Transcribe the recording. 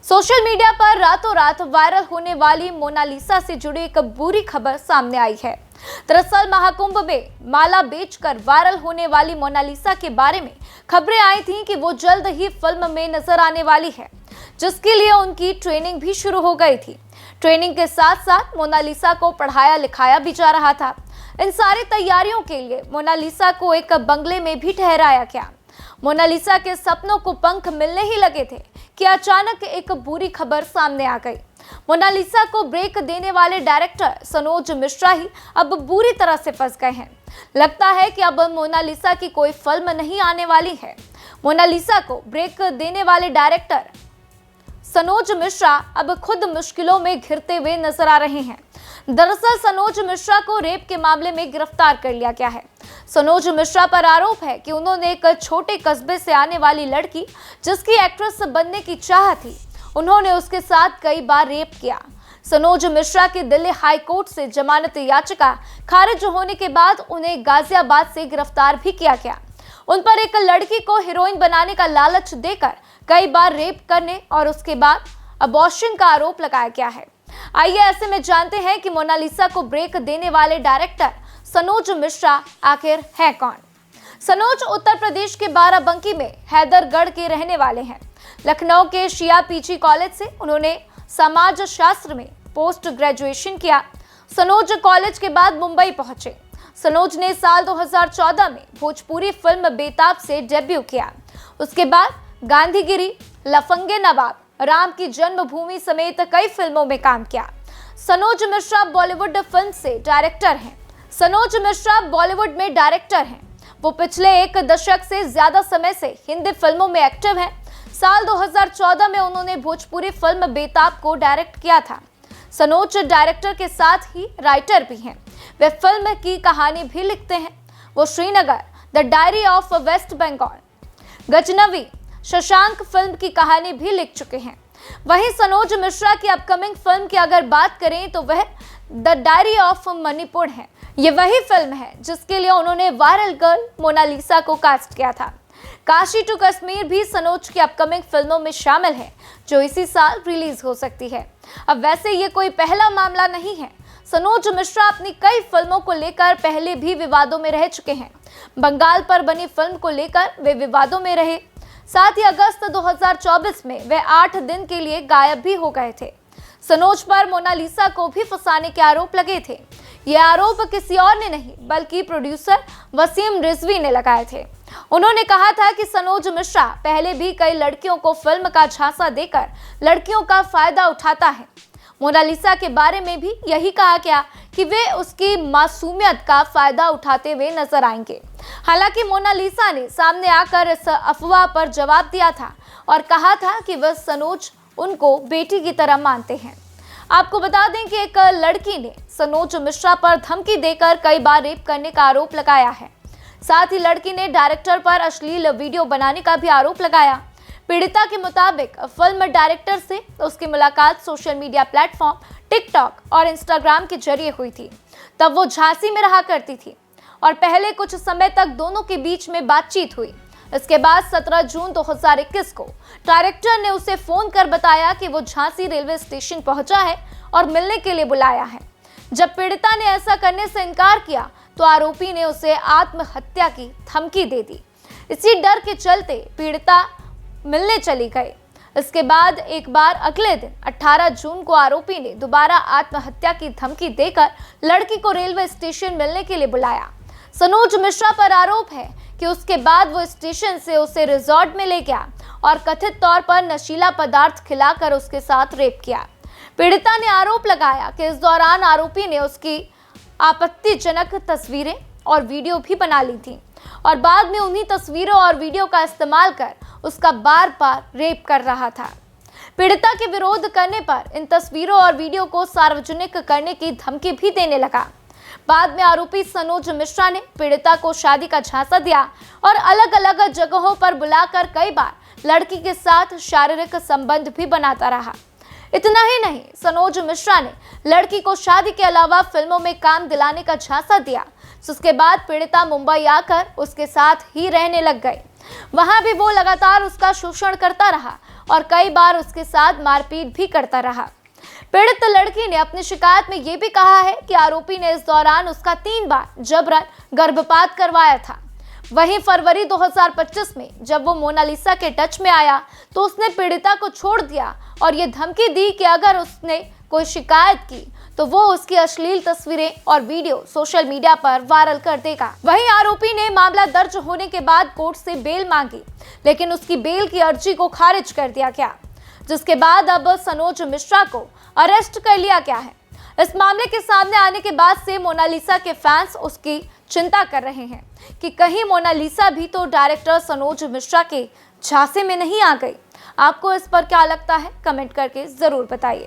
Social media पर रातों रात वायरल होने वाली मोनालिसा से जुड़ी एक बुरी खबर सामने आई है। दरअसल महाकुंभ में माला बेचकर वायरल होने वाली मोनालिसा के बारे में खबरें आई थीं कि वो जल्द ही फिल्म में नजर आने वाली है, जिसके लिए उनकी ट्रेनिंग भी शुरू हो गई थी। ट्रेनिंग के साथ साथ मोनालिसा को पढ़ाया लिखाया भी जा रहा था। इन सारी तैयारियों के लिए मोनालिसा को एक बंगले में भी ठहराया गया। मोनालिसा के सपनों को पंख मिलने ही लगे थे कि अचानक एक बुरी खबर सामने आ गई। मोनालिसा को ब्रेक देने वाले डायरेक्टर सनोज मिश्रा ही अब बुरी तरह से फंस गए हैं। लगता है कि अब मोनालिसा की कोई फिल्म नहीं आने वाली है। मोनालिसा को ब्रेक देने वाले डायरेक्टर सनोज मिश्रा अब खुद मुश्किलों में घिरते हुए नजर आ रहे हैं। दरअसल सनोज मिश्रा को रेप के मामले में गिरफ्तार कर लिया गया है। सनोज मिश्रा पर आरोप है कि उन्होंने एक छोटे कस्बे से आने वाली लड़की, जिसकी एक्ट्रेस बनने की चाह थी, उन्होंने उसके साथ कई बार रेप किया। सनोज मिश्रा की दिल्ली हाई कोर्ट से जमानत याचिका खारिज होने के बाद उन्हें गाजियाबाद से गिरफ्तार भी किया गया। उन पर एक लड़की को हीरोइन बनाने का लालच देकर कई बार रेप करने और उसके बाद अबॉर्शन का आरोप लगाया गया है। आइए ऐसे में जानते हैं कि मोनालिसा को ब्रेक देने वाले डायरेक्टर सनोज मिश्रा आखिर है कौन। सनोज उत्तर प्रदेश के बाराबंकी में हैदरगढ़ के रहने वाले हैं। लखनऊ के शिया पीजी कॉलेज से उन्होंने समाज शास्त्र में पोस्ट ग्रेजुएशन किया। सनोज कॉलेज के बाद मुंबई पहुंचे। सनोज ने साल 2014 में भोजपुरी फिल्म बेताब से डेब्यू किया। उसके बाद गांधीगिरी, लफंगे नवाब, राम की जन्मभूमि समेत कई फिल्मों में काम किया। सनोज मिश्रा बॉलीवुड फिल्म से डायरेक्टर हैं। सनोज मिश्रा बॉलीवुड में डायरेक्टर हैं। वो पिछले एक दशक से ज्यादा समय से हिंदी फिल्मों में एक्टिव हैं। साल 2014 में उन्होंने भोजपुरी फिल्म बेताब को डायरेक्ट किया था। सनोज डायरेक्टर के साथ ही राइटर भी हैं। वे फिल्म की कहानी भी लिखते हैं। वो Srinagar, the diary of West Bengal, Ghaznavi, Shashank film की कहानी भी लिख चुके हैं। वहीं सनोज मिश्रा की अपकमिंग फिल्म की अगर बात करें तो वह द डायरी ऑफ मणिपुर है। ये वही फिल्म है जिसके लिए उन्होंने वायरल गर्ल मोनालिसा को कास्ट किया था। काशी टू कश्मीर भी सनोज की अपकमिंग फिल्मों में शामिल है, जो इसी साल रिलीज हो सकती है। अब वैसे ये कोई पहला मामला नहीं है। सनोज मिश्रा अपनी कई फिल्मों को लेकर पहले भी विवादों में रह चुके हैं। बंगाल पर बनी फिल्म को लेकर वे विवादों में रहे। साथ ही अगस्त 2024 में वे 8 दिन के लिए गायब भी हो गए थे। सनोज पर मोनालिसा को भी फंसाने के आरोप लगे थे। ये आरोप किसी और ने नहीं बल्कि प्रोड्यूसर वसीम रिजवी ने लगाए थे। उन्होंने कहा था कि सनोज मिश्रा पहले भी कई लड़कियों को फिल्म का झांसा देकर लड़कियों का फायदा उठाता है। मोनालिसा के बारे में भी यही कहा गया कि वे उसकी मासूमियत का फायदा उठाते हुए नजर आएंगे। हालांकि मोनालिसा ने सामने आकर इस अफवाह पर जवाब दिया था और कहा था कि वह सनोज उनको बेटी की तरह मानते हैं। आपको बता दें कि एक लड़की ने सनोज मिश्रा पर धमकी देकर कई बार रेप करने का आरोप लगाया है। साथ ही लड़की ने डायरेक्टर पर अश्लील वीडियो बनाने का भी आरोप लगाया। पीड़िता के मुताबिक फिल्म डायरेक्टर से उसकी मुलाकात सोशल मीडिया प्लेटफॉर्म टिकटॉक और इंस्टाग्राम के जरिए हुई थी। तब वो झांसी में रहा करती थी और पहले कुछ समय तक दोनों के बीच में बातचीत हुई। इसके बाद 17 जून 2021 को डायरेक्टर ने उसे फोन कर बताया कि वो झांसी रेलवे स्टेशन पहुंचा है और मिलने के लिए बुलाया है। जब पीड़िता ने ऐसा करने से इनकार किया तो आरोपी ने उसे आत्महत्या की धमकी दे दी। इसी डर के चलते पीड़िता मिलने चली गई। इसके बाद एक बार अगले दिन 18 जून को आरोपी ने दोबारा आत्महत्या की धमकी देकर लड़की को रेलवे स्टेशन मिलने के लिए बुलाया। सनोज मिश्रा पर आरोप है कि उसके बाद वो स्टेशन से उसे रिजॉर्ट में ले गया और कथित तौर पर नशीला पदार्थ खिलाकर उसके साथ रेप किया। पीड़िता ने आरोप लगाया कि इस दौरान आरोपी ने उसकी आपत्तिजनक तस्वीरें और वीडियो भी बना ली थी और बाद में उन्हीं तस्वीरों और वीडियो का इस्तेमाल कर उसका बार बार रेप कर रहा था। पीड़िता के विरोध करने पर इन तस्वीरों और वीडियो को सार्वजनिक करने की धमकी भी देने लगा। बाद में आरोपी सनोज मिश्रा ने पीड़िता को शादी का झांसा दिया और अलग अलग जगहों पर बुलाकर कई बार लड़की के साथ शारीरिक संबंध भी बनाता रहा। इतना ही नहीं, सनोज मिश्रा ने लड़की को शादी के अलावा फिल्मों में काम दिलाने का झांसा दिया, जिसके बाद पीड़िता मुंबई आकर उसके साथ ही रहने लग गई। वहां भी वो लगातार उसका शोषण करता रहा और कई बार उसके साथ मारपीट भी करता रहा। पीड़ित लड़की ने अपनी शिकायत में यह भी कहा है कि आरोपी ने इस दौरान उसका 3 बार जबरन गर्भपात करवाया था। वहीं फरवरी 2025 में जब वो मोनालिसा के टच में आया तो उसने पीड़िता को छोड़ दिया और ये धमकी दी कि अगर उसने कोई शिकायत की तो वो उसकी अश्लील तस्वीरें और वीडियो सोशल मीडिया पर वायरल कर देगा। वहीं आरोपी ने मामला दर्ज होने के बाद कोर्ट से बेल मांगी, लेकिन उसकी बेल की अर्जी को खारिज कर दिया गया, जिसके बाद अब सनोज मिश्रा को अरेस्ट कर लिया गया है। इस मामले के सामने आने के बाद से मोनालिसा के फैंस उसकी चिंता कर रहे हैं कि कहीं मोनालिसा भी तो डायरेक्टर सनोज मिश्रा के झांसे में नहीं आ गई। आपको इस पर क्या लगता है, कमेंट करके जरूर बताइए।